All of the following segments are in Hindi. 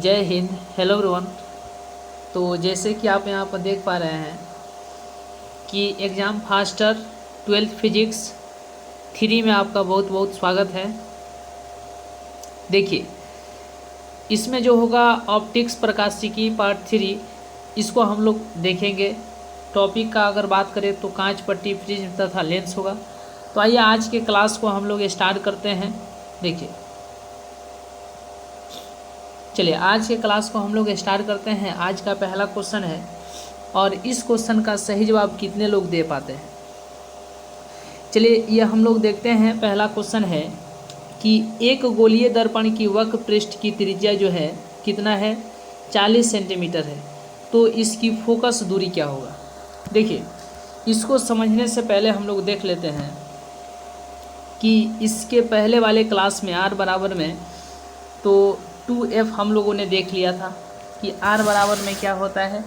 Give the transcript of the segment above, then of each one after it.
जय हिंद। Hello everyone. तो जैसे कि आप यहाँ पर देख पा रहे हैं कि एग्ज़ाम फास्टर 12th फिजिक्स 3 में आपका बहुत बहुत स्वागत है। देखिए, इसमें जो होगा ऑप्टिक्स प्रकाशिकी पार्ट 3, इसको हम लोग देखेंगे। टॉपिक का अगर बात करें तो कांच पट्टी, प्रिज्म तथा लेंस होगा। तो आइए आज के क्लास को हम लोग स्टार्ट करते हैं। देखिए, चलिए आज के क्लास को हम लोग स्टार्ट करते हैं। आज का पहला क्वेश्चन है और इस क्वेश्चन का सही जवाब कितने लोग दे पाते हैं। चलिए ये हम लोग देखते हैं। पहला क्वेश्चन है कि एक गोलीय दर्पण की वक्र पृष्ठ की त्रिज्या जो है कितना है, 40 सेंटीमीटर है। तो इसकी फोकस दूरी क्या होगा। देखिए, इसको समझने से पहले हम लोग देख लेते हैं कि इसके पहले वाले क्लास में r बराबर में तो 2f हम लोगों ने देख लिया था कि r बराबर में क्या होता है।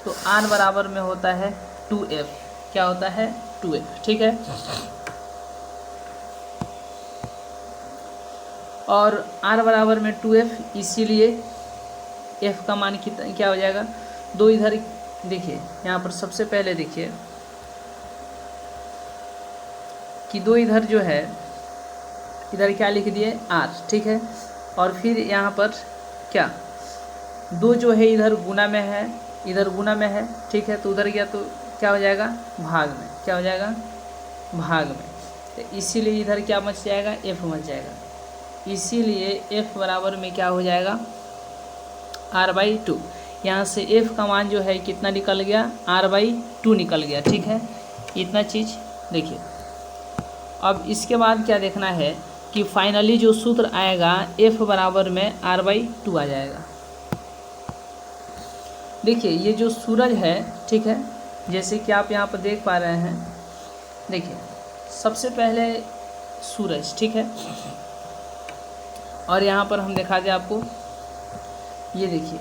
तो r बराबर में होता है 2f। क्या होता है, 2f। ठीक है। और r बराबर में 2f, इसीलिए f का मान कितना क्या हो जाएगा, 2 इधर। देखिए यहाँ पर सबसे पहले देखिए कि 2 इधर जो है, इधर क्या लिख दिए, r। ठीक है। और फिर यहाँ पर क्या, 2 जो है इधर गुना में है, इधर गुना में है। ठीक है। तो उधर गया तो क्या हो जाएगा, भाग में। क्या हो जाएगा, भाग में। तो इसीलिए इधर क्या बच जाएगा, f बच जाएगा। इसीलिए f बराबर में क्या हो जाएगा, r/2। यहाँ से f का मान जो है कितना निकल गया, r/2 निकल गया। ठीक है, इतना चीज़ देखिए। अब इसके बाद क्या देखना है कि फाइनली जो सूत्र आएगा f बराबर में r/2 आ जाएगा। देखिए ये जो सूरज है, ठीक है, जैसे कि आप यहाँ पर देख पा रहे हैं। देखिए सबसे पहले सूरज, ठीक है, और यहाँ पर हम दिखा दें आपको। ये देखिए,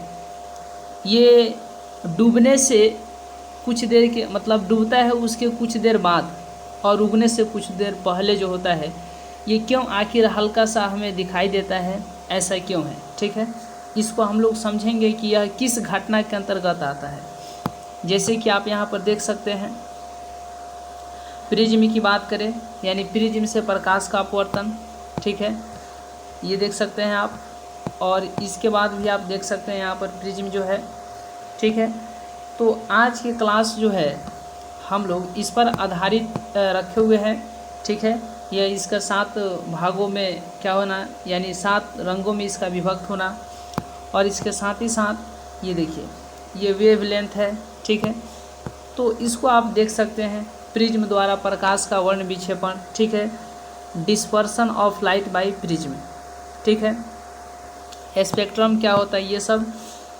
ये डूबने से कुछ देर के मतलब डूबता है उसके कुछ देर बाद और उगने से कुछ देर पहले जो होता है, ये क्यों आखिर हल्का सा हमें दिखाई देता है, ऐसा क्यों है। ठीक है, इसको हम लोग समझेंगे कि यह किस घटना के अंतर्गत आता है। जैसे कि आप यहाँ पर देख सकते हैं, प्रिज्म की बात करें, यानी प्रिज्म से प्रकाश का अपवर्तन। ठीक है, ये देख सकते हैं आप। और इसके बाद भी आप देख सकते हैं यहाँ पर प्रिज्म जो है। ठीक है, तो आज की क्लास जो है हम लोग इस पर आधारित रखे हुए हैं। ठीक है, यह इसका 7 भागों में क्या होना, यानी 7 रंगों में इसका विभक्त होना। और इसके साथ ही साथ ये देखिए, ये वेवलेंथ है। ठीक है, तो इसको आप देख सकते हैं, प्रिज्म द्वारा प्रकाश का वर्ण विक्षेपण। ठीक है, dispersion of light by prism. ठीक है, स्पेक्ट्रम क्या होता है, ये सब।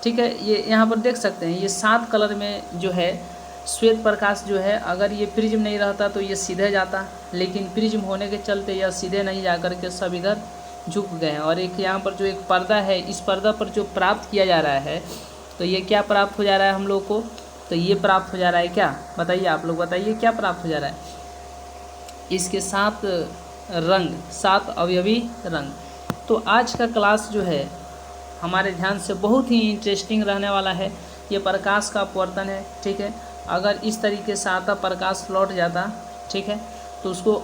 ठीक है, ये यहाँ पर देख सकते हैं, ये 7 कलर में जो है श्वेत प्रकाश जो है, अगर ये प्रिज्म नहीं रहता तो ये सीधे जाता, लेकिन प्रिज्म होने के चलते यह सीधे नहीं जा कर के सब इधर झुक गए हैं। और एक यहाँ पर जो एक पर्दा है, इस पर्दा पर जो प्राप्त किया जा रहा है, तो ये क्या प्राप्त हो जा रहा है हम लोग को, तो ये प्राप्त हो जा रहा है क्या, बताइए आप लोग, बताइए क्या प्राप्त हो जा रहा है। इसके 7 रंग, 7 अवयवी रंग। तो आज का क्लास जो है हमारे ध्यान से बहुत ही इंटरेस्टिंग रहने वाला है। ये प्रकाश का अपवर्तन है। ठीक है, अगर इस तरीके से आता प्रकाश लौट जाता, ठीक है, तो उसको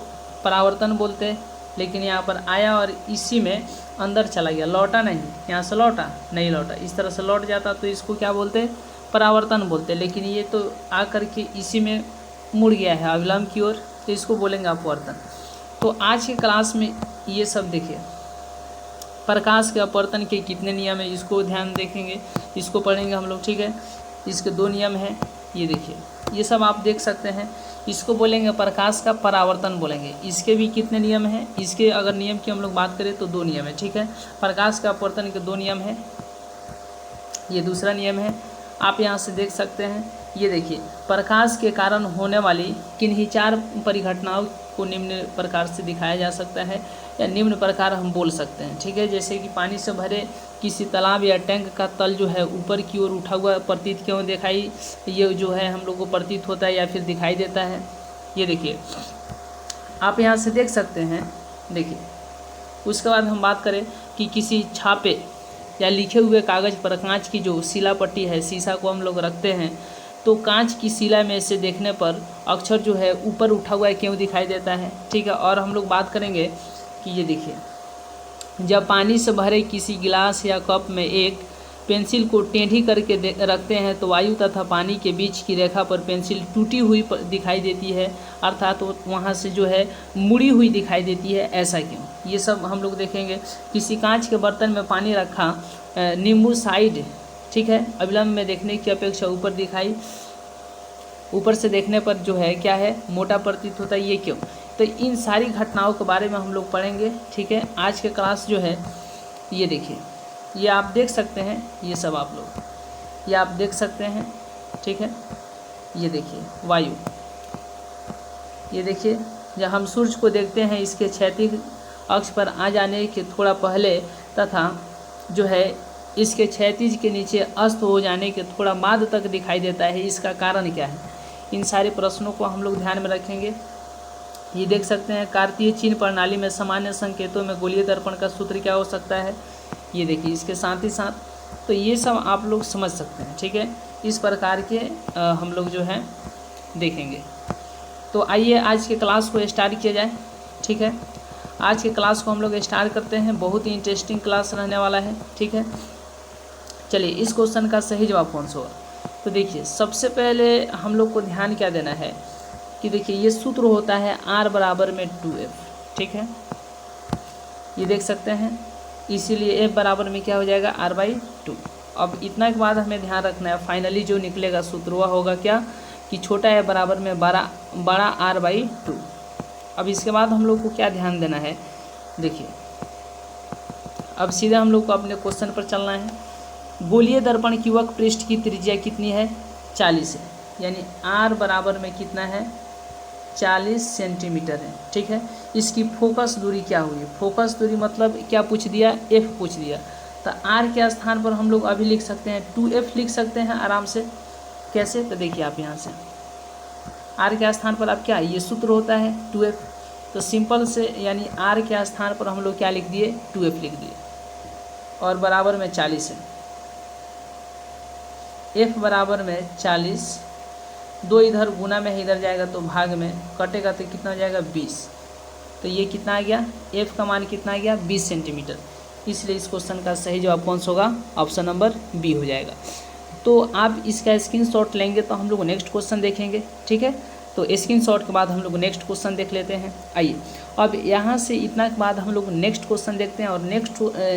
परावर्तन बोलते। लेकिन यहाँ पर आया और इसी में अंदर चला गया, लौटा नहीं, यहाँ से लौटा नहीं, लौटा, इस तरह से लौट जाता तो इसको क्या बोलते, परावर्तन बोलते। लेकिन ये तो आकर के इसी में मुड़ गया है अविलंब की ओर, तो इसको बोलेंगे अपवर्तन। तो आज के क्लास में ये सब देखिए, प्रकाश के अपवर्तन के कितने नियम है, इसको ध्यान देखेंगे, इसको पढ़ेंगे हम लोग। ठीक है, इसके 2 नियम हैं। ये देखिए, ये सब आप देख सकते हैं। इसको बोलेंगे प्रकाश का परावर्तन बोलेंगे। इसके भी कितने नियम हैं, इसके अगर नियम की हम लोग बात करें तो 2 नियम है। ठीक है, प्रकाश का अपवर्तन के 2 नियम है। ये दूसरा नियम है, आप यहाँ से देख सकते हैं। ये देखिए, प्रकाश के कारण होने वाली किन्हीं 4 परिघटनाओं को निम्न प्रकार से दिखाया जा सकता है, या निम्न प्रकार हम बोल सकते हैं। ठीक है, जैसे कि पानी से भरे किसी तालाब या टैंक का तल जो है ऊपर की ओर उठा हुआ प्रतीत क्यों दिखाई, ये जो है हम लोग को प्रतीत होता है या फिर दिखाई देता है। ये देखिए, आप यहाँ से देख सकते हैं। देखिए, उसके बाद हम बात करें कि किसी छापे या लिखे हुए कागज़ पर कांच की जो शिला पट्टी है, शीशा को हम लोग रखते हैं, तो कांच की शिला में से देखने पर अक्षर जो है ऊपर उठा हुआ क्यों दिखाई देता है, ठीक है। और हम लोग बात करेंगे कि ये देखिए, जब पानी से भरे किसी गिलास या कप में एक पेंसिल को टेढ़ी करके रखते हैं तो वायु तथा पानी के बीच की रेखा पर पेंसिल टूटी हुई दिखाई देती है, अर्थात तो वहाँ से जो है मुड़ी हुई दिखाई देती है, ऐसा क्यों? ये सब हम लोग देखेंगे। किसी कांच के बर्तन में पानी रखा, नींबू साइड, ठीक है, अविलंब में देखने की अपेक्षा ऊपर से देखने पर जो है क्या है, मोटा प्रतीत होता है, ये क्यों? तो इन सारी घटनाओं के बारे में हम लोग पढ़ेंगे, ठीक है। आज के क्लास जो है ये देखिए, ये आप देख सकते हैं, ये सब आप लोग ये आप देख सकते हैं, ठीक है। ये देखिए वायु, ये देखिए जब हम सूर्य को देखते हैं इसके क्षैतिज अक्ष पर आ जाने के थोड़ा पहले तथा जो है इसके क्षैतिज के नीचे अस्त हो जाने के थोड़ा बाद तक दिखाई देता है, इसका कारण क्या है? इन सारे प्रश्नों को हम लोग ध्यान में रखेंगे। ये देख सकते हैं, कार्तीय चिन्ह प्रणाली में सामान्य संकेतों में गोलीय दर्पण का सूत्र क्या हो सकता है, ये देखिए। इसके साथ ही साथ तो ये सब आप लोग समझ सकते हैं, ठीक है। इस प्रकार के हम लोग जो है देखेंगे। तो आइए आज के क्लास को स्टार्ट किया जाए, ठीक है। आज के क्लास को हम लोग स्टार्ट करते हैं, बहुत ही इंटरेस्टिंग क्लास रहने वाला है, ठीक है। चलिए, इस क्वेश्चन का सही जवाब कौन सा होगा? तो देखिए, सबसे पहले हम लोग को ध्यान क्या देना है कि देखिए ये सूत्र होता है R बराबर में 2F, ठीक है, ये देख सकते हैं। इसीलिए F बराबर में क्या हो जाएगा, R/2। अब इतना के बाद हमें ध्यान रखना है, फाइनली जो निकलेगा सूत्र वह होगा क्या कि छोटा F बराबर में बड़ा R/2। अब इसके बाद हम लोग को क्या ध्यान देना है, देखिए अब सीधा हम लोग को अपने क्वेश्चन पर चलना है। गोलीय दर्पण की वक्र पृष्ठ की त्रिज्या कितनी है, 40 है, यानी R बराबर में कितना है, 40 सेंटीमीटर है, ठीक है। इसकी फोकस दूरी क्या हुई, फोकस दूरी मतलब क्या पूछ दिया, F पूछ दिया। तो R के स्थान पर हम लोग अभी लिख सकते हैं 2F लिख सकते हैं आराम से। कैसे? तो देखिए आप यहाँ से R के स्थान पर आप क्या, ये सूत्र होता है 2F, तो सिंपल से यानी R के स्थान पर हम लोग क्या लिख दिए, 2F लिख दिए, और बराबर में 40 है। F बराबर में 40, 2 इधर गुना में है, इधर जाएगा तो भाग में कटेगा तो कितना हो जाएगा, 20। तो ये कितना आ गया, F का मान कितना आ गया, 20 सेंटीमीटर। इसलिए इस क्वेश्चन का सही जवाब कौन सा होगा, ऑप्शन नंबर बी हो जाएगा। तो आप इसका स्क्रीनशॉट लेंगे तो हम लोग नेक्स्ट क्वेश्चन देखेंगे, ठीक है। तो स्क्रीनशॉट के बाद हम लोग नेक्स्ट क्वेश्चन देख लेते हैं। आइए अब यहाँ से इतना के बाद हम लोग नेक्स्ट क्वेश्चन देखते हैं, और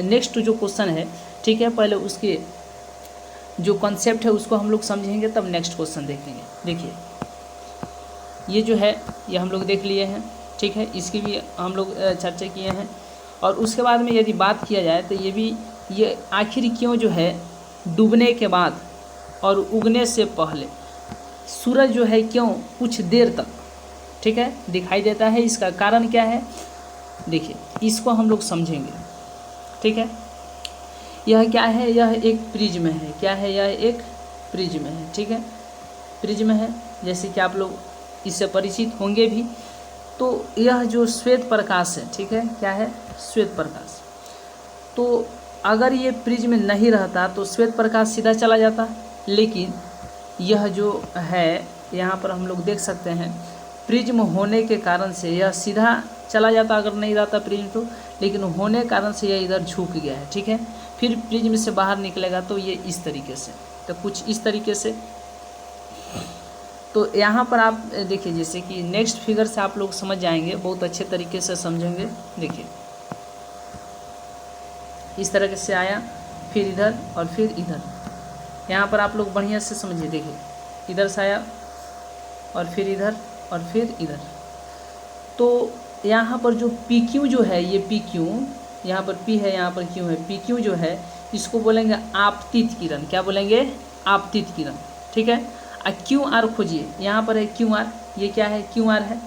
नेक्स्ट जो क्वेश्चन है, ठीक है, पहले उसके जो कॉन्सेप्ट है उसको हम लोग समझेंगे, तब नेक्स्ट क्वेश्चन देखेंगे। देखिए ये जो है ये हम लोग देख लिए हैं, ठीक है, इसकी भी हम लोग चर्चा किए हैं। और उसके बाद में यदि बात किया जाए तो ये आखिर क्यों जो है डूबने के बाद और उगने से पहले सूरज जो है क्यों कुछ देर तक, ठीक है, दिखाई देता है, इसका कारण क्या है, देखिए इसको हम लोग समझेंगे, ठीक है। यह क्या है, यह एक प्रिज्म है, क्या है, यह एक प्रिज्म है, ठीक है, प्रिज्म है, जैसे कि आप लोग इससे परिचित होंगे भी। तो यह जो श्वेत प्रकाश है, ठीक है, क्या है, श्वेत प्रकाश। तो अगर ये प्रिज्म नहीं रहता तो श्वेत प्रकाश सीधा चला जाता, लेकिन यह जो है यहाँ पर हम लोग देख सकते हैं प्रिज्म होने के कारण से यह सीधा चला जाता अगर नहीं रहता प्रिज्म तो, लेकिन होने के कारण से यह इधर झुक गया है, ठीक है। फिर प्रिज्म से बाहर निकलेगा तो ये इस तरीके से, तो कुछ इस तरीके से। तो यहाँ पर आप देखिए, जैसे कि नेक्स्ट फिगर से आप लोग समझ जाएंगे, बहुत अच्छे तरीके से समझेंगे। देखिए इस तरह से आया, फिर इधर और फिर इधर, यहाँ पर आप लोग बढ़िया से समझिए। देखिए इधर से आया और फिर इधर और फिर इधर। तो यहाँ पर जो PQ जो है, ये PQ, यहाँ पर P है, यहाँ पर Q है, PQ जो है इसको बोलेंगे आपतित किरण। क्या बोलेंगे, आपतित किरण, ठीक है। QR खोजिए, यहाँ पर है QR, ये क्या है, QR है,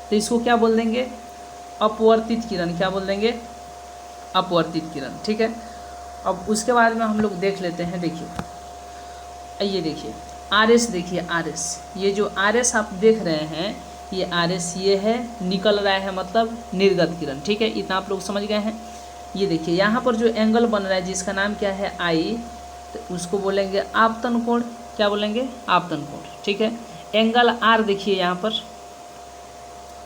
तो इसको क्या बोल देंगे, अपवर्तित किरण। क्या बोल देंगे, अपवर्तित किरण, ठीक है। अब उसके बाद में हम लोग देख लेते हैं। देखिए ये देखिए RS, देखिए RS, ये जो RS आप देख रहे हैं, ये RS ये है, निकल रहा है मतलब निर्गत किरण, ठीक है। इतना आप लोग समझ गए हैं। ये देखिए यहाँ पर जो एंगल बन रहा है जिसका नाम क्या है आई, तो उसको बोलेंगे आपतन कोण। क्या बोलेंगे? आपतन कोण। ठीक है। एंगल आर देखिए यहाँ पर,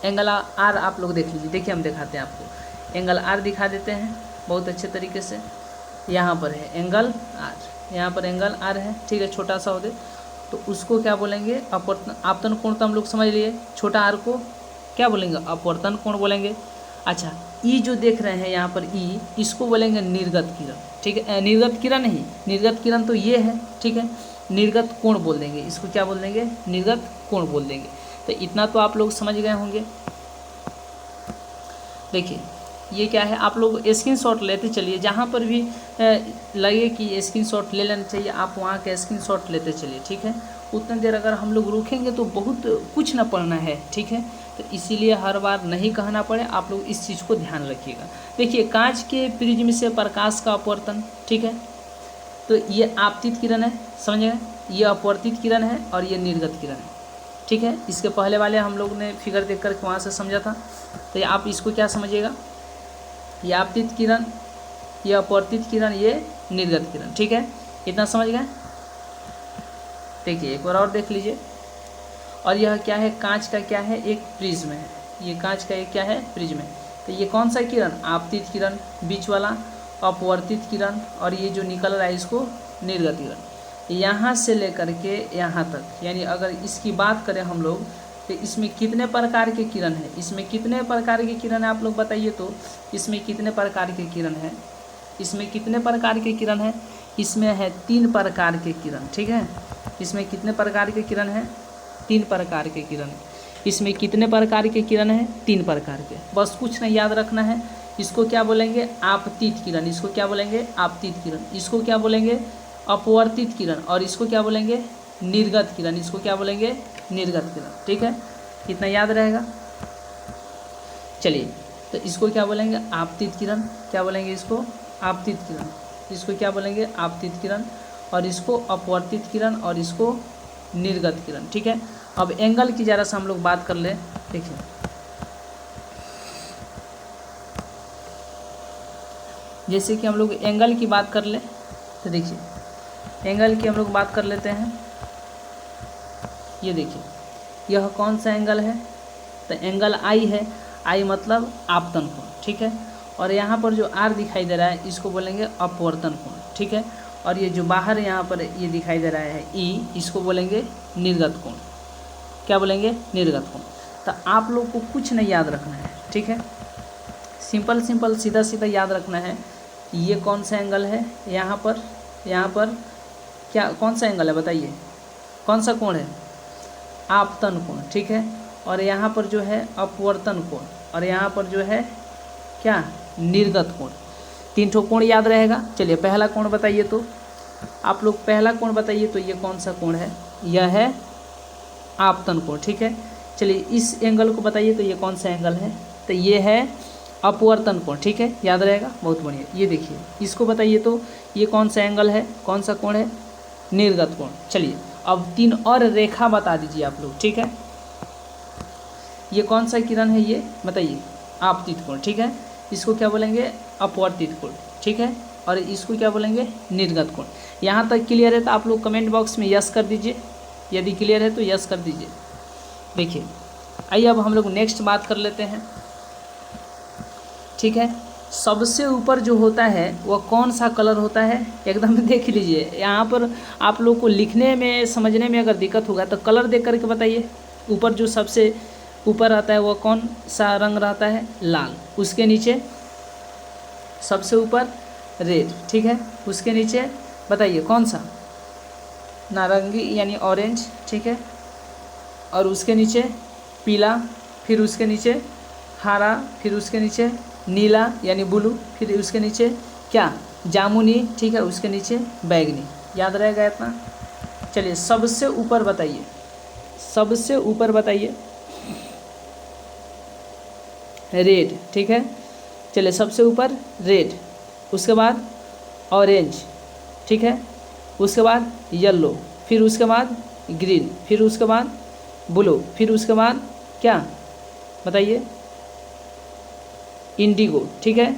एंगल आर आप लोग देख लीजिए। देखिए हम दिखाते हैं आपको, एंगल आर दिखा देते हैं बहुत अच्छे तरीके से। यहाँ पर है एंगल आर, यहाँ पर एंगल आर है। ठीक है, छोटा सा हो दे तो उसको क्या बोलेंगे? आपतन कोण। तो हम लोग समझ लिए, छोटा आर को क्या बोलेंगे? अपवर्तन कोण बोलेंगे। अच्छा, ई जो देख रहे हैं यहाँ पर ई, इसको बोलेंगे निर्गत किरण। ठीक है, निर्गत किरण नहीं, निर्गत किरण तो ये है। ठीक है, निर्गत कोण बोल देंगे इसको। क्या बोल देंगे? निर्गत कोण बोल देंगे। तो इतना तो आप लोग समझ गए होंगे। देखिए ये क्या है, आप लोग स्क्रीनशॉट लेते चलिए, जहाँ पर भी लगे कि स्क्रीनशॉट ले लेना चाहिए आप वहाँ का स्क्रीनशॉट लेते चलिए। ठीक है, उतनी देर अगर हम लोग रुकेंगे तो बहुत कुछ ना पढ़ना है। ठीक है, तो इसीलिए हर बार नहीं कहना पड़े, आप लोग इस चीज़ को ध्यान रखिएगा। देखिए कांच के प्रिज्म से प्रकाश का अपवर्तन। ठीक है, तो ये आपतित किरण है, समझ गए? ये अपवर्तित किरण है और ये निर्गत किरण है। ठीक है, इसके पहले वाले हम लोग ने फिगर देख कर वहाँ से समझा था। तो ये आप इसको क्या समझिएगा? ये आपतित किरण, ये अपवर्तित किरण, ये निर्गत किरण। ठीक है, इतना समझ गए? देखिए एक बार और देख लीजिए। और यह क्या है? कांच का क्या है? एक प्रिज्म है। ये कांच का एक क्या है? प्रिज्म है। तो ये कौन सा किरण? आपतित किरण, बीच वाला अपवर्तित किरण, और ये जो निकल रहा है इसको निर्गत किरण। यहाँ से लेकर के यहाँ तक, यानी अगर इसकी बात करें हम लोग तो इसमें कितने प्रकार के किरण है? इसमें कितने प्रकार के किरण है आप लोग बताइए तो? इसमें कितने प्रकार के किरण है? इसमें कितने प्रकार के किरण है? इसमें है 3 प्रकार के किरण। ठीक है, इसमें कितने प्रकार के किरण है? 3 प्रकार के किरण। इसमें कितने प्रकार के किरण है? 3 प्रकार के। बस कुछ नहीं याद रखना है। इसको क्या बोलेंगे? आपतित किरण। इसको क्या बोलेंगे? आपतित किरण। इसको क्या बोलेंगे? अपवर्तित किरण। और इसको क्या बोलेंगे? निर्गत किरण। इसको क्या बोलेंगे? निर्गत किरण। ठीक है, इतना याद रहेगा। चलिए, तो इसको क्या बोलेंगे? आपतित किरण। क्या बोलेंगे इसको? आपतित किरण। इसको क्या बोलेंगे? आपतित किरण। और इसको अपवर्तित किरण, और इसको निर्गत किरण। ठीक है, अब एंगल की ज़रा सा हम लोग बात कर ले। देखिए जैसे कि हम लोग एंगल की बात कर ले, तो देखिए एंगल की हम लोग बात कर लेते हैं। ये देखिए यह कौन सा एंगल है? तो एंगल आई है। आई मतलब आपतन कोण। ठीक है, और यहाँ पर जो आर दिखाई दे रहा है इसको बोलेंगे अपवर्तन कोण। ठीक है, और ये जो बाहर यहाँ पर ये दिखाई दे रहा है ई, इसको बोलेंगे निर्गत कोण। क्या बोलेंगे? निर्गत कोण। तो आप लोग को कुछ नहीं याद रखना है। ठीक है, सिंपल सिंपल सीधा सीधा याद रखना है। ये कौन सा एंगल है? यहाँ पर क्या कौन सा एंगल है बताइए? कौन सा कोण है? आपतन कोण। ठीक है, और यहाँ पर जो है अपवर्तन कोण, और यहाँ पर जो है क्या? निर्गत कोण। 3 ठो कोण याद रहेगा। चलिए पहला कोण बताइए तो, आप लोग पहला कोण बताइए तो ये कौन सा कोण है? यह है आपतन कोण। ठीक है, चलिए इस एंगल को बताइए तो ये कौन सा एंगल है? तो ये है अपवर्तन कोण। ठीक है, याद रहेगा, बहुत बढ़िया। ये देखिए इसको बताइए तो ये कौन सा एंगल है? कौन सा कोण है? निर्गत कोण। चलिए अब 3 और रेखा बता दीजिए आप लोग। ठीक है, ये कौन सा किरण है? ये बताइए। आपतित कोण। ठीक है, इसको क्या बोलेंगे? अपवर्तित कोण। ठीक है, और इसको क्या बोलेंगे? निर्गत कोण। यहाँ तक क्लियर है तो आप लोग कमेंट बॉक्स में यस कर दीजिए। यदि क्लियर है तो यस कर दीजिए। देखिए आइए अब हम लोग नेक्स्ट बात कर लेते हैं। ठीक है, सबसे ऊपर जो होता है वह कौन सा कलर होता है? एकदम देख लीजिए, यहाँ पर आप लोग को लिखने में समझने में अगर दिक्कत होगा तो कलर देख करके बताइए। ऊपर जो सबसे ऊपर आता है वह कौन सा रंग रहता है? लाल। उसके नीचे सबसे ऊपर रेड। ठीक है, उसके नीचे बताइए कौन सा? नारंगी यानी ऑरेंज। ठीक है, और उसके नीचे पीला, फिर उसके नीचे हरा, फिर उसके नीचे नीला यानी ब्लू, फिर उसके नीचे क्या? जामुनी। ठीक है, उसके नीचे बैगनी। याद रहेगा इतना? चलिए सबसे ऊपर बताइए, सबसे ऊपर बताइए। रेड। ठीक है, चलिए सबसे ऊपर रेड, उसके बाद ऑरेंज। ठीक है, उसके बाद येलो, फिर उसके बाद ग्रीन, फिर उसके बाद ब्लू, फिर उसके बाद क्या बताइए? इंडिगो। ठीक है,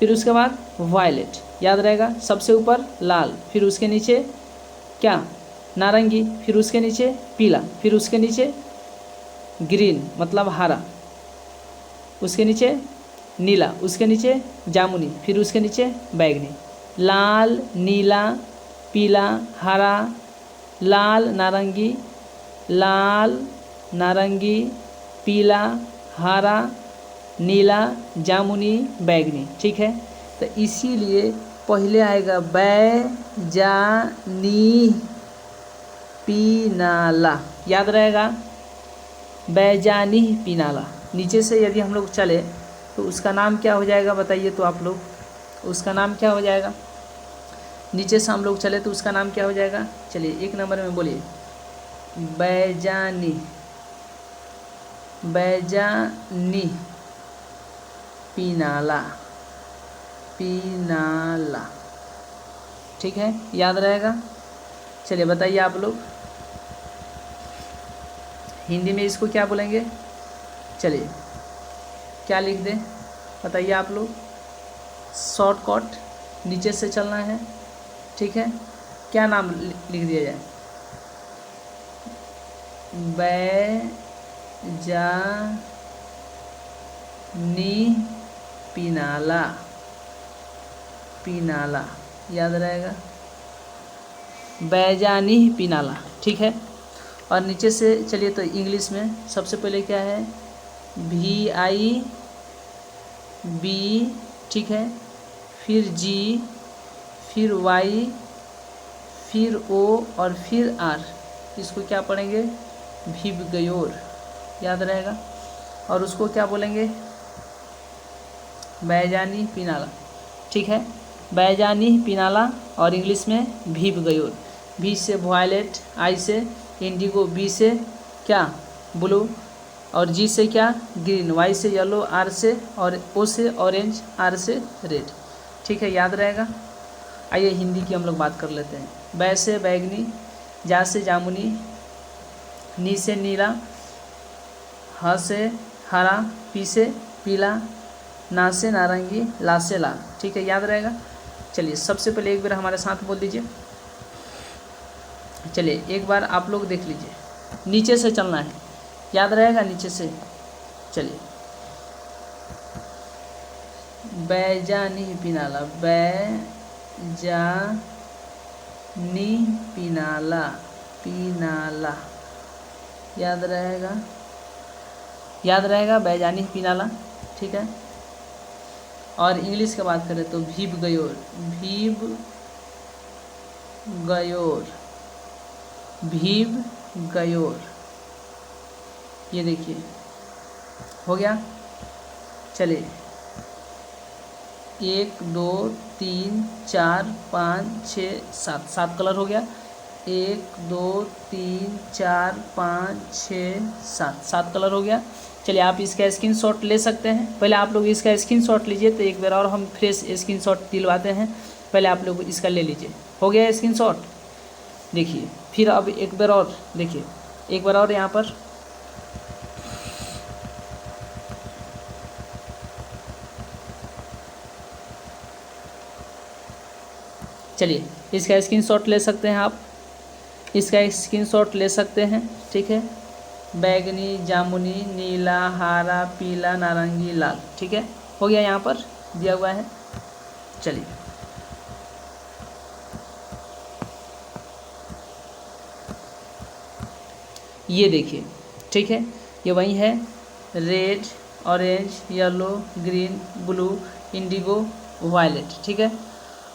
फिर उसके बाद वायलेट, याद रहेगा, सबसे ऊपर लाल, फिर उसके नीचे क्या, नारंगी, फिर उसके नीचे पीला, फिर उसके नीचे ग्रीन मतलब हरा, उसके नीचे नीला, उसके नीचे जामुनी, फिर उसके नीचे बैगनी। लाल, नीला, पीला, हरा, लाल, नारंगी, लाल, नारंगी, पीला, हरा, नीला, जामुनी, बैगनी। ठीक है, तो इसीलिए पहले आएगा बैजानी पीनाला, याद रहेगा, बैजानी पीनाला। नीचे से यदि हम लोग चले तो उसका नाम क्या हो जाएगा बताइए तो आप लोग, उसका नाम क्या हो जाएगा? नीचे से हम लोग चले तो उसका नाम क्या हो जाएगा? चलिए 1 नंबर में बोलिए, बैजानी, बैजानी पीनाला, पीनाला। ठीक है, याद रहेगा। चलिए बताइए आप लोग हिंदी में इसको क्या बोलेंगे? चलिए क्या लिख दें बताइए आप लोग, शॉर्टकट नीचे से चलना है। ठीक है, क्या नाम लिख दिया जाए? बैजानी पीनाला, पीनाला, याद रहेगा, बैजानी पीनाला। ठीक है, और नीचे से चलिए तो इंग्लिश में सबसे पहले क्या है? VIB, ठीक है, फिर G, फिर Y, फिर O और फिर R, इसको क्या पढ़ेंगे? भिबगयोर, याद रहेगा। और उसको क्या बोलेंगे? बैजानी पीनाला। ठीक है, बैजानी पीनाला और इंग्लिश में भिबगयोर। V से वायलेट, I से इंडिगो, B से क्या? ब्लू, और G से क्या? ग्रीन, Y से येलो, R से और O से ऑरेंज, R से रेड। ठीक है, याद रहेगा। आइए हिंदी की हम लोग बात कर लेते हैं। बै से बैगनी, जा से जामुनी, नी से नीला, ह से हरा, पी से पीला, ना से नारंगी, ला से लाल। ठीक है, याद रहेगा। चलिए सबसे पहले एक बार हमारे साथ बोल दीजिए। चलिए एक बार आप लोग देख लीजिए, नीचे से चलना है, याद रहेगा नीचे से। चलिए बैजानी पीनाला, बैजानी पीनाला, पीनाला, याद रहेगा, याद रहेगा, बैजानी पीनाला। ठीक है, और इंग्लिश की बात करें तो भिबगयोर, भिबगयोर, भिबगयोर। ये देखिए हो गया। चलिए 1 2 3 4 5 6 7, 7 कलर हो गया। 1 2 3 4 5 6 7, 7 कलर हो गया। चलिए आप इसका स्क्रीनशॉट ले सकते हैं। पहले आप लोग इसका स्क्रीनशॉट लीजिए, तो एक बार और हम फ्रेश स्क्रीनशॉट दिलवाते हैं। पहले आप लोग इसका ले लीजिए। हो गया स्क्रीनशॉट, देखिए। फिर अब एक बार और देखिए, एक बार और यहाँ पर चलिए इसका स्क्रीनशॉट ले सकते हैं आप, इसका स्क्रीनशॉट ले सकते हैं। ठीक है, बैगनी, जामुनी, नीला, हरा, पीला, नारंगी, लाल। ठीक है, हो गया, यहाँ पर दिया हुआ है। चलिए ये देखिए, ठीक है, ये वही है, red, orange, yellow, green, blue, indigo, violet. ठीक है,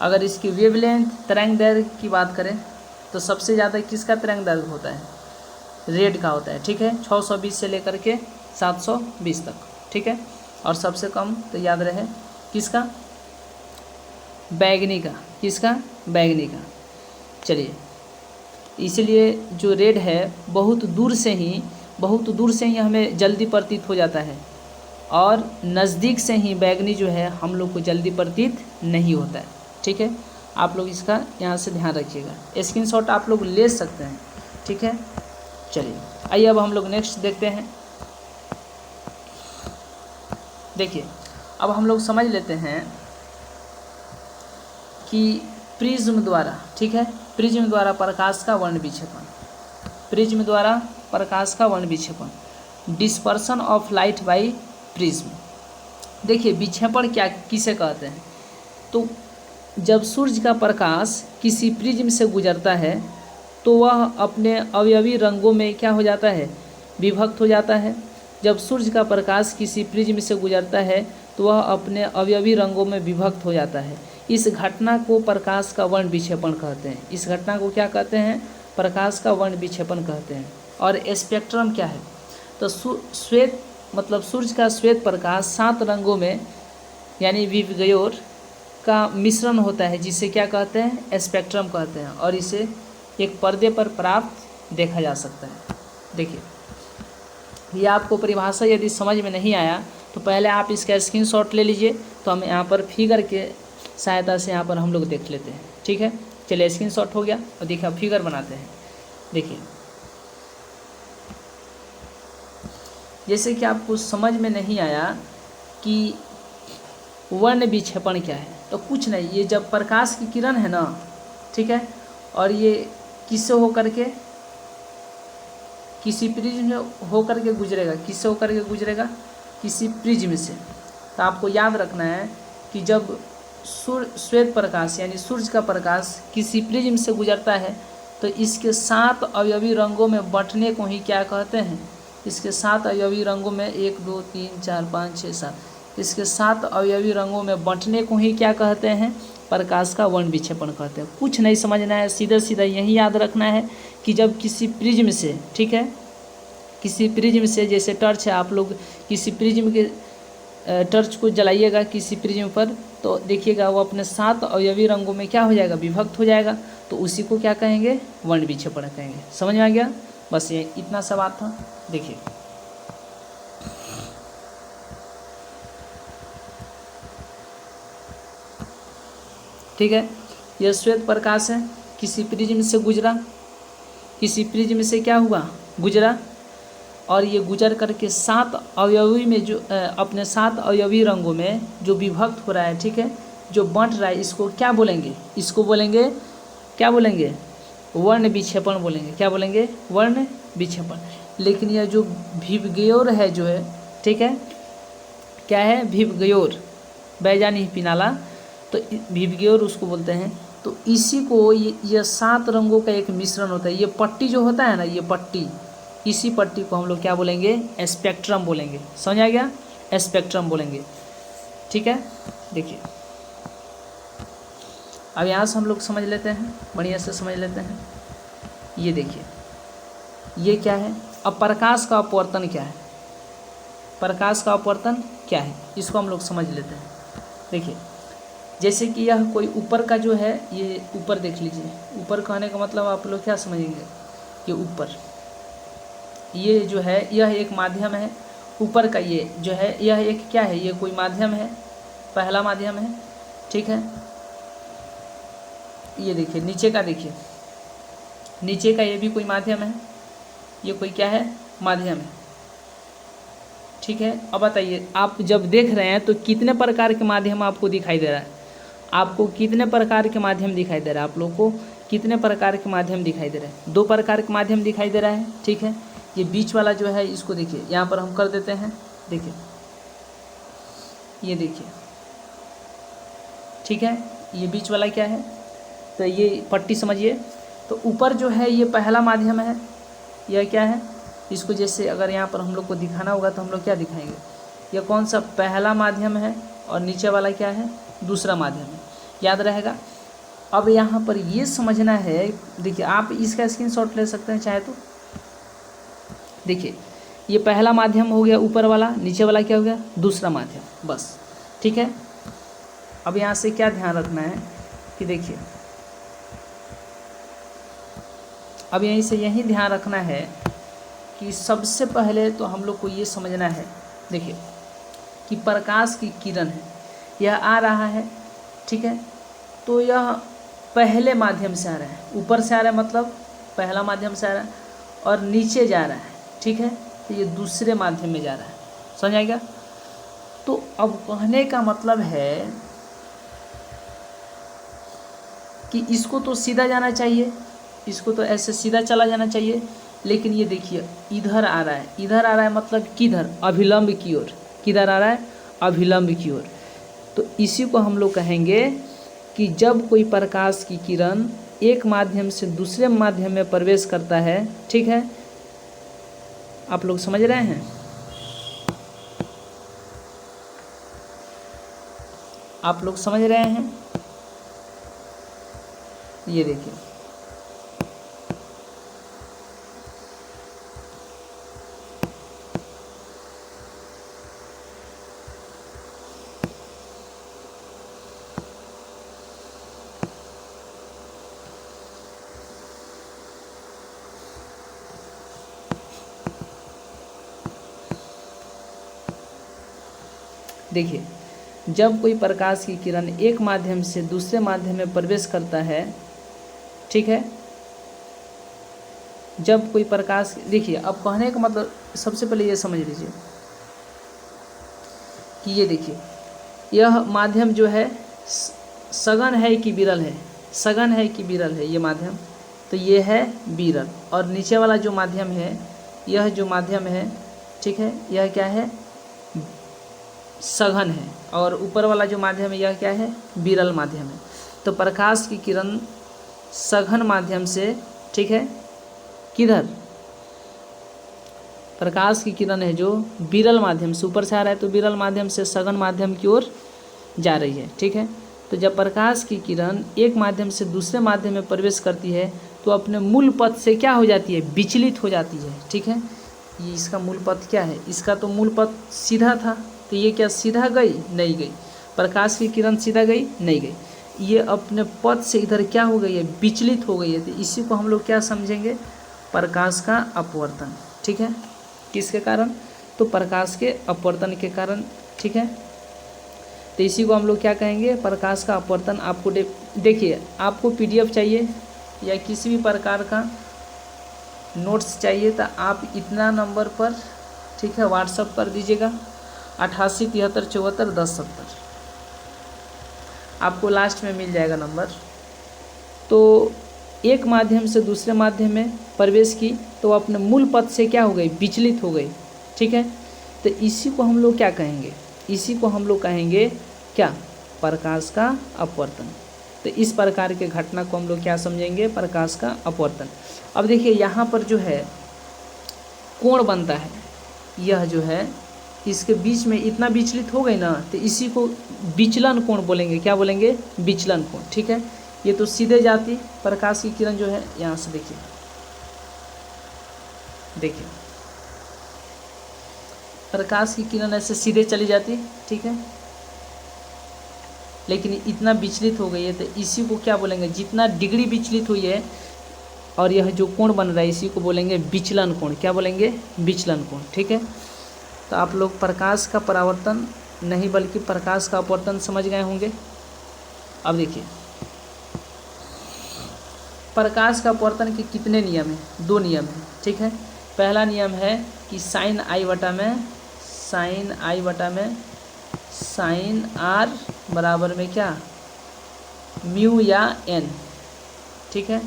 अगर इसकी वेवलेंथ तरंग दैर्घ्य की बात करें तो सबसे ज़्यादा किसका तरंग दैर्घ्य होता है? रेड का होता है। ठीक है, 620 से लेकर के 720 तक। ठीक है, और सबसे कम तो याद रहे किसका? बैगनी का। किसका? बैगनी का। चलिए, इसलिए जो रेड है बहुत दूर से ही हमें जल्दी प्रतीत हो जाता है, और नज़दीक से ही बैगनी जो है हम लोग को जल्दी प्रतीत नहीं होता है। ठीक है, आप लोग इसका यहाँ से ध्यान रखिएगा। स्क्रीनशॉट आप लोग ले सकते हैं। ठीक है, चलिए आइए अब हम लोग नेक्स्ट देखते हैं। देखिए अब हम लोग समझ लेते हैं कि प्रिज्म द्वारा, ठीक है, प्रिज्म द्वारा प्रकाश का वर्ण विक्षेपण, प्रिज्म द्वारा प्रकाश का वर्ण विक्षेपण, dispersion of light by prism. देखिए विक्षेपण क्या किसे कहते हैं, तो जब सूर्य का प्रकाश किसी प्रिज्म से गुजरता है तो वह अपने अवयवी रंगों में क्या हो जाता है, विभक्त हो जाता है। जब सूर्य का प्रकाश किसी प्रिज्म से गुजरता है तो वह अपने अवयवी रंगों में विभक्त हो जाता है। इस घटना को प्रकाश का वर्ण विक्षेपण कहते हैं। इस घटना को क्या कहते हैं, प्रकाश का वर्ण विक्षेपण कहते हैं। और स्पेक्ट्रम क्या है, तो श्वेत मतलब सूर्य का श्वेत प्रकाश 7 रंगों में यानी विवग्योर का मिश्रण होता है, जिसे क्या कहते हैं, स्पेक्ट्रम कहते हैं। और इसे एक पर्दे पर प्राप्त देखा जा सकता है। देखिए ये आपको परिभाषा यदि समझ में नहीं आया तो पहले आप इसका स्क्रीनशॉट ले लीजिए, तो हम यहाँ पर फिगर के सहायता से यहाँ पर हम लोग देख लेते हैं। ठीक है, चलिए स्क्रीनशॉट हो गया और देखिए अब फिगर बनाते हैं। देखिए जैसे कि आपको समझ में नहीं आया कि वर्ण विक्षेपण क्या है, तो कुछ नहीं, ये जब प्रकाश की किरण है ना, ठीक है, और ये किससे होकर के, किसी प्रिज्म से होकर के गुजरेगा, किससे होकर के गुजरेगा, किसी प्रिज्म से। तो आपको याद रखना है कि जब श्वेत प्रकाश यानी सूर्य का प्रकाश किसी प्रिज्म से गुजरता है तो इसके 7 अवयवी रंगों में बंटने को ही क्या कहते हैं, इसके 7 अवयवी रंगों में 1 2 3 4 5 6 7 इसके 7 अवयवी रंगों में बंटने को ही क्या कहते हैं, प्रकाश का वर्ण विक्षेपण कहते हैं। कुछ नहीं समझना है, सीधा सीधा यही याद रखना है कि जब किसी प्रिज्म से, ठीक है, किसी प्रिज्म से, जैसे टर्च है, आप लोग किसी प्रिज्म के टर्च को जलाइएगा किसी प्रिज्म पर, तो देखिएगा वो अपने 7 अवयवी रंगों में क्या हो जाएगा, विभक्त हो जाएगा। तो उसी को क्या कहेंगे, वर्ण विक्षेपण कहेंगे। समझ में आ गया, बस ये इतना सा बात था। देखिए ठीक है, यह श्वेत प्रकाश है, किसी प्रिज्म से गुजरा, किसी प्रिज्म से क्या हुआ, गुजरा, और ये गुजर करके 7 अवयवी में जो अपने 7 अवयवी रंगों में जो विभक्त हो रहा है, ठीक है, जो बंट रहा है, इसको क्या बोलेंगे, इसको बोलेंगे, क्या बोलेंगे, वर्ण विक्षेपण बोलेंगे। क्या बोलेंगे, वर्ण विक्षेपण। लेकिन यह जो विवग्योर है जो है, ठीक है, क्या है, विवग्योर, बैजानी पिनाला, तो विवग्योर उसको बोलते हैं। तो इसी को ये 7 रंगों का एक मिश्रण होता है। ये पट्टी जो होता है ना, ये पट्टी, इसी पट्टी को हम लोग क्या बोलेंगे, स्पेक्ट्रम बोलेंगे। समझ आ गया, स्पेक्ट्रम बोलेंगे। ठीक है, देखिए अब यहाँ से हम लोग समझ लेते हैं, बढ़िया से समझ लेते हैं। ये देखिए ये क्या है, अब प्रकाश का अपवर्तन क्या है, प्रकाश का अपवर्तन क्या है, इसको हम लोग समझ लेते हैं। देखिए जैसे कि यह कोई ऊपर का जो है, ये ऊपर देख लीजिए, ऊपर कहने का मतलब आप लोग क्या समझेंगे, ये ऊपर, ये जो है यह एक माध्यम है, ऊपर का ये जो है यह एक क्या है, ये कोई माध्यम है, पहला माध्यम है। ठीक है, ये देखिए नीचे का, देखिए नीचे का ये भी कोई माध्यम है, ये कोई क्या है, माध्यम है। ठीक है, अब बताइए आप जब देख रहे हैं तो कितने प्रकार के माध्यम आपको दिखाई दे रहा है, आपको कितने प्रकार के माध्यम दिखाई दे रहा है, आप लोगों को कितने प्रकार के माध्यम दिखाई दे रहे हैं, 2 प्रकार के माध्यम दिखाई दे रहा है। ठीक है, ये बीच वाला जो है इसको देखिए, यहाँ पर हम कर देते हैं, देखिए ये देखिए, ठीक है, ये बीच वाला क्या है, तो ये पट्टी समझिए। तो ऊपर जो है ये पहला माध्यम है, यह क्या है, इसको जैसे अगर यहाँ पर हम लोग को दिखाना होगा तो हम लोग क्या दिखाएंगे, यह कौन सा पहला माध्यम है, और नीचे वाला क्या है, दूसरा माध्यम है, याद रहेगा। अब यहाँ पर ये समझना है, देखिए आप इसका स्क्रीनशॉट ले सकते हैं चाहे तो। देखिए ये पहला माध्यम हो गया ऊपर वाला, नीचे वाला क्या हो गया, दूसरा माध्यम, बस। ठीक है, अब यहाँ से क्या ध्यान रखना है कि देखिए अब यहीं से यही ध्यान रखना है कि सबसे पहले तो हम लोग को ये समझना है, देखिए कि प्रकाश की किरण है, यह आ रहा है, ठीक है, तो यह पहले माध्यम से आ रहा है, ऊपर से आ रहा है, मतलब पहला माध्यम से आ रहा है, और नीचे जा रहा है। ठीक है, तो ये दूसरे माध्यम में जा रहा है। समझ आ गया। तो अब कहने का मतलब है कि इसको तो सीधा जाना चाहिए, इसको तो ऐसे सीधा चला जाना चाहिए, लेकिन ये देखिए इधर आ रहा है, इधर आ रहा है मतलब किधर, अभिलंब की ओर। किधर आ रहा है, अभिलंब की ओर। तो इसी को हम लोग कहेंगे कि जब कोई प्रकाश की किरण एक माध्यम से दूसरे माध्यम में प्रवेश करता है, ठीक है, आप लोग समझ रहे हैं, आप लोग समझ रहे हैं, ये देखिए देखिए जब कोई प्रकाश की किरण एक माध्यम से दूसरे माध्यम में प्रवेश करता है, ठीक है, जब कोई प्रकाश, देखिए अब कहने का मतलब सबसे पहले ये समझ लीजिए कि ये देखिए यह माध्यम जो है सघन है कि विरल है, सघन है कि विरल है ये माध्यम, तो ये है विरल। और नीचे वाला जो माध्यम है, यह जो माध्यम है, ठीक है, यह क्या है, सघन है। और ऊपर वाला जो माध्यम है यह क्या है, विरल माध्यम है। तो प्रकाश की किरण सघन माध्यम से, ठीक है, किधर, प्रकाश की किरण है जो विरल माध्यम से ऊपर से आ रहा है, तो विरल माध्यम से सघन माध्यम की ओर जा रही है, ठीक है। तो जब प्रकाश की किरण एक माध्यम से दूसरे माध्यम में प्रवेश करती है तो अपने मूल पथ से क्या हो जाती है, विचलित हो जाती है, ठीक है। ये इसका मूल पथ क्या है, इसका तो मूल पथ सीधा था, तो ये क्या सीधा गई, नहीं गई, प्रकाश की किरण सीधा गई, नहीं गई, ये अपने पथ से इधर क्या हो गई है, विचलित हो गई है। तो इसी को हम लोग क्या समझेंगे, प्रकाश का अपवर्तन, ठीक है। किसके कारण, तो प्रकाश के अपवर्तन के कारण, ठीक है। तो इसी को हम लोग क्या कहेंगे, प्रकाश का अपवर्तन। आपको देखिए आपको PDF चाहिए या किसी भी प्रकार का नोट्स चाहिए तो आप इतना नंबर पर, ठीक है, व्हाट्सएप कर दीजिएगा 8873741070, आपको लास्ट में मिल जाएगा नंबर। तो एक माध्यम से दूसरे माध्यम में प्रवेश की तो अपने मूल पथ से क्या हो गई, विचलित हो गई, ठीक है। तो इसी को हम लोग क्या कहेंगे, इसी को हम लोग कहेंगे क्या, प्रकाश का अपवर्तन। तो इस प्रकार के घटना को हम लोग क्या समझेंगे, प्रकाश का अपवर्तन। अब देखिए यहाँ पर जो है कोण बनता है, यह जो है इसके बीच में इतना विचलित हो गई ना, तो इसी को विचलन कोण बोलेंगे, क्या बोलेंगे, विचलन कोण, ठीक है। ये तो सीधे जाती प्रकाश की किरण जो है, यहाँ से देखिए, देखिए प्रकाश की किरण ऐसे सीधे चली जाती, ठीक है, लेकिन इतना विचलित हो गई है, तो इसी को क्या बोलेंगे, जितना डिग्री विचलित हुई है और यह जो कोण बन रहा है इसी को बोलेंगे विचलन कोण, क्या बोलेंगे, विचलन कोण, ठीक है। तो आप लोग प्रकाश का परावर्तन नहीं बल्कि प्रकाश का अपवर्तन समझ गए होंगे। अब देखिए प्रकाश का अपवर्तन के कितने नियम हैं, 2 नियम हैं, ठीक है। पहला नियम है कि साइन आई बटा में साइन आर बराबर में क्या, म्यू या एन, ठीक है,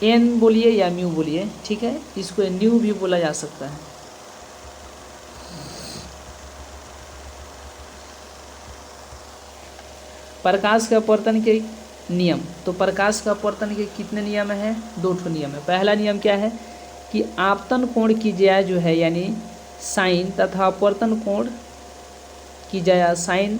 एन बोलिए या म्यू बोलिए, ठीक है, इसको न्यू भी बोला जा सकता है। प्रकाश के अपवर्तन के नियम, तो प्रकाश का अपवर्तन के कितने नियम हैं, 2 ठो नियम है। पहला नियम क्या है कि आपतन कोण की ज्या जो है यानी साइन तथा अपवर्तन कोण की ज्या साइन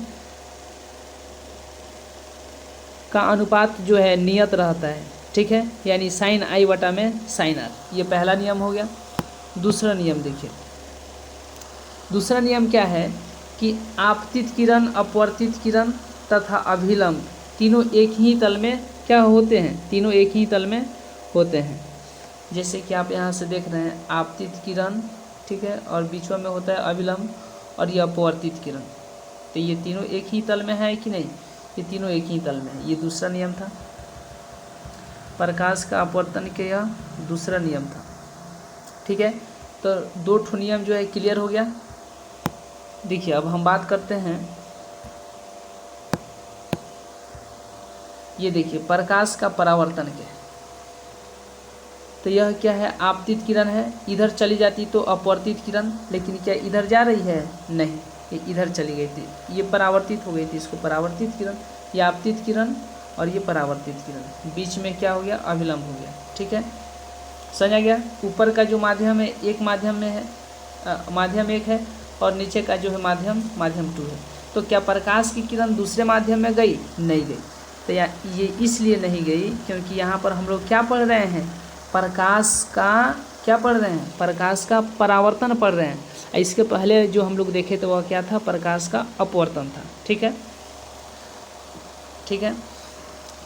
का अनुपात जो है नियत रहता है, ठीक है, यानी साइन आई बटा में साइन आर, ये पहला नियम हो गया। दूसरा नियम देखिए, दूसरा नियम क्या है कि आपतित किरण, अपवर्तित किरण तथा अभिलंब तीनों एक ही तल में क्या होते हैं, तीनों एक ही तल में होते हैं। जैसे कि आप यहाँ से देख रहे हैं आपतित किरण, ठीक है, और बीच में होता है अभिलंब और ये अपवर्तित किरण, तो ये तीनों एक ही तल में है कि नहीं, ये तीनों एक ही तल में है। ये दूसरा नियम था प्रकाश का अपवर्तन के, यह दूसरा नियम था, ठीक है। तो 2 ठो नियम जो है क्लियर हो गया। देखिए अब हम बात करते हैं, ये देखिए प्रकाश का परावर्तन क्या है, तो यह क्या है, आपतित किरण है, इधर चली जाती तो अपवर्तित किरण, लेकिन क्या इधर जा रही है, नहीं, ये इधर चली गई थी, ये परावर्तित हो गई थी, इसको परावर्तित किरण, ये आपतित किरण और ये परावर्तित किरण, बीच में क्या हो गया, अभिलंब हो गया। ठीक है, समझ आ गया। ऊपर का जो माध्यम है एक माध्यम में है, माध्यम एक है, और नीचे का जो है माध्यम 2 है। तो क्या प्रकाश की किरण दूसरे माध्यम में गई, नहीं गई। तो ये इसलिए नहीं गई क्योंकि यहाँ पर हम लोग क्या पढ़ रहे हैं, प्रकाश का क्या पढ़ रहे हैं, प्रकाश का परावर्तन पढ़ रहे हैं। इसके पहले जो हम लोग देखे तो वह क्या था, प्रकाश का अपवर्तन था। ठीक है, ठीक है।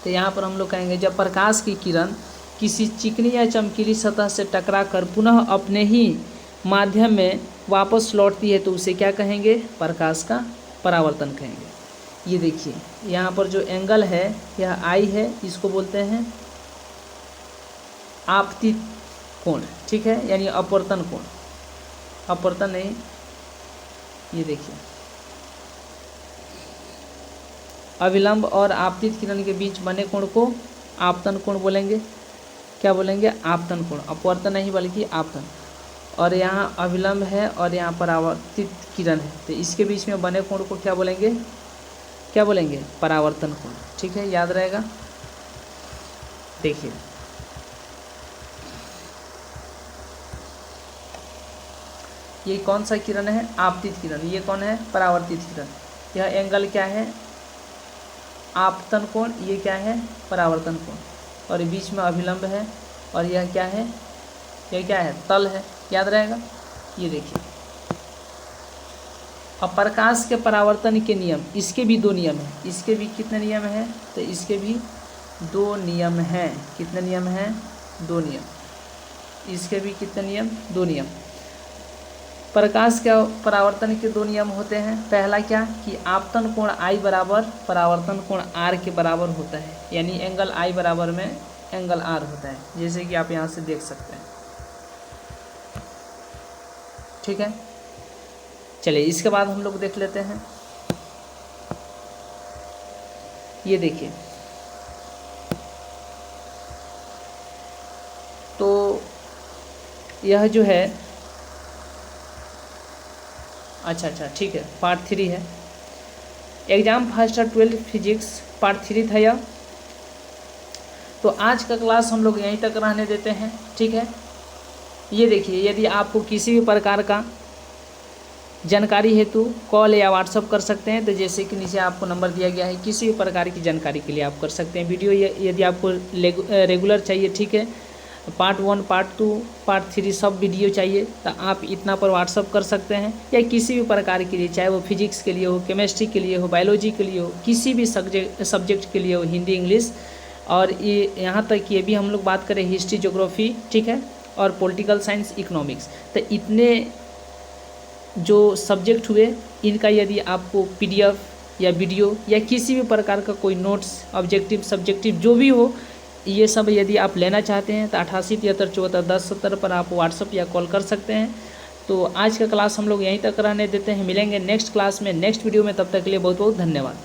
तो यहाँ पर हम लोग कहेंगे जब प्रकाश की किरण किसी चिकनी या चमकीली सतह से टकराकर पुनः अपने ही माध्यम में वापस लौटती है तो उसे क्या कहेंगे, प्रकाश का परावर्तन कहेंगे। ये देखिए यहाँ पर जो एंगल है यह आई है, इसको बोलते हैं आपतित कोण। ठीक है, यानी अपवर्तन कोण, अपवर्तन नहीं, ये देखिए अविलंब और आपतित किरण के बीच बने कोण को आपतन कोण बोलेंगे। क्या बोलेंगे, आपतन कोण, अपवर्तन नहीं बल्कि आपतन। और यहाँ अविलंब है और यहाँ परावर्तित किरण है, तो इसके बीच में बने कोण को क्या बोलेंगे, क्या बोलेंगे, परावर्तन कोण। ठीक है, याद रहेगा। देखिए ये कौन सा किरण है, आपतित किरण, ये कौन है, परावर्तित किरण। यह एंगल क्या है, आपतन कोण, ये क्या है, परावर्तन कोण, और बीच में अभिलंब है, और यह क्या है, यह क्या है, तल है। याद रहेगा। ये देखिए अब प्रकाश के परावर्तन के नियम, इसके भी 2 नियम हैं, इसके भी कितने नियम हैं, तो इसके भी 2 नियम हैं। कितने नियम हैं, 2 नियम। इसके भी कितने नियम, 2 नियम। प्रकाश के परावर्तन के 2 नियम होते हैं। पहला क्या कि आपतन कोण I बराबर परावर्तन कोण R के बराबर होता है, यानी एंगल I बराबर में एंगल R होता है, जैसे कि आप यहाँ से देख सकते हैं। ठीक है, चलिए इसके बाद हम लोग देख लेते हैं। ये देखिए तो यह जो है, अच्छा ठीक है, पार्ट 3 है, एग्जाम फर्स्ट 12 फिजिक्स पार्ट 3 था यह। तो आज का क्लास हम लोग यहीं तक रहने देते हैं। ठीक है, ये देखिए यदि आपको किसी भी प्रकार का जानकारी हेतु कॉल या व्हाट्सअप कर सकते हैं, तो जैसे कि नीचे आपको नंबर दिया गया है, किसी भी प्रकार की जानकारी के लिए आप कर सकते हैं। वीडियो यदि आपको रेगुलर चाहिए, ठीक है, पार्ट 1 पार्ट 2 पार्ट 3 सब वीडियो चाहिए, तो आप इतना पर व्हाट्सअप कर सकते हैं, या किसी भी प्रकार के लिए, चाहे वो फिजिक्स के लिए हो, केमिस्ट्री के लिए हो, बायोलॉजी के लिए हो, किसी भी सब्जेक्ट के लिए हो, हिंदी इंग्लिश, और ये यहाँ तक ये भी हम लोग बात करें हिस्ट्री ज्योग्राफी, ठीक है, और पॉलिटिकल साइंस इकोनॉमिक्स, तो इतने जो सब्जेक्ट हुए इनका यदि आपको PDF या वीडियो या किसी भी प्रकार का कोई नोट्स ऑब्जेक्टिव सब्जेक्टिव जो भी हो, ये सब यदि आप लेना चाहते हैं तो 88 73 74 10 70 पर आप व्हाट्सअप या कॉल कर सकते हैं। तो आज का क्लास हम लोग यहीं तक रहने देते हैं, मिलेंगे नेक्स्ट क्लास में नेक्स्ट वीडियो में, तब तक के लिए बहुत बहुत धन्यवाद।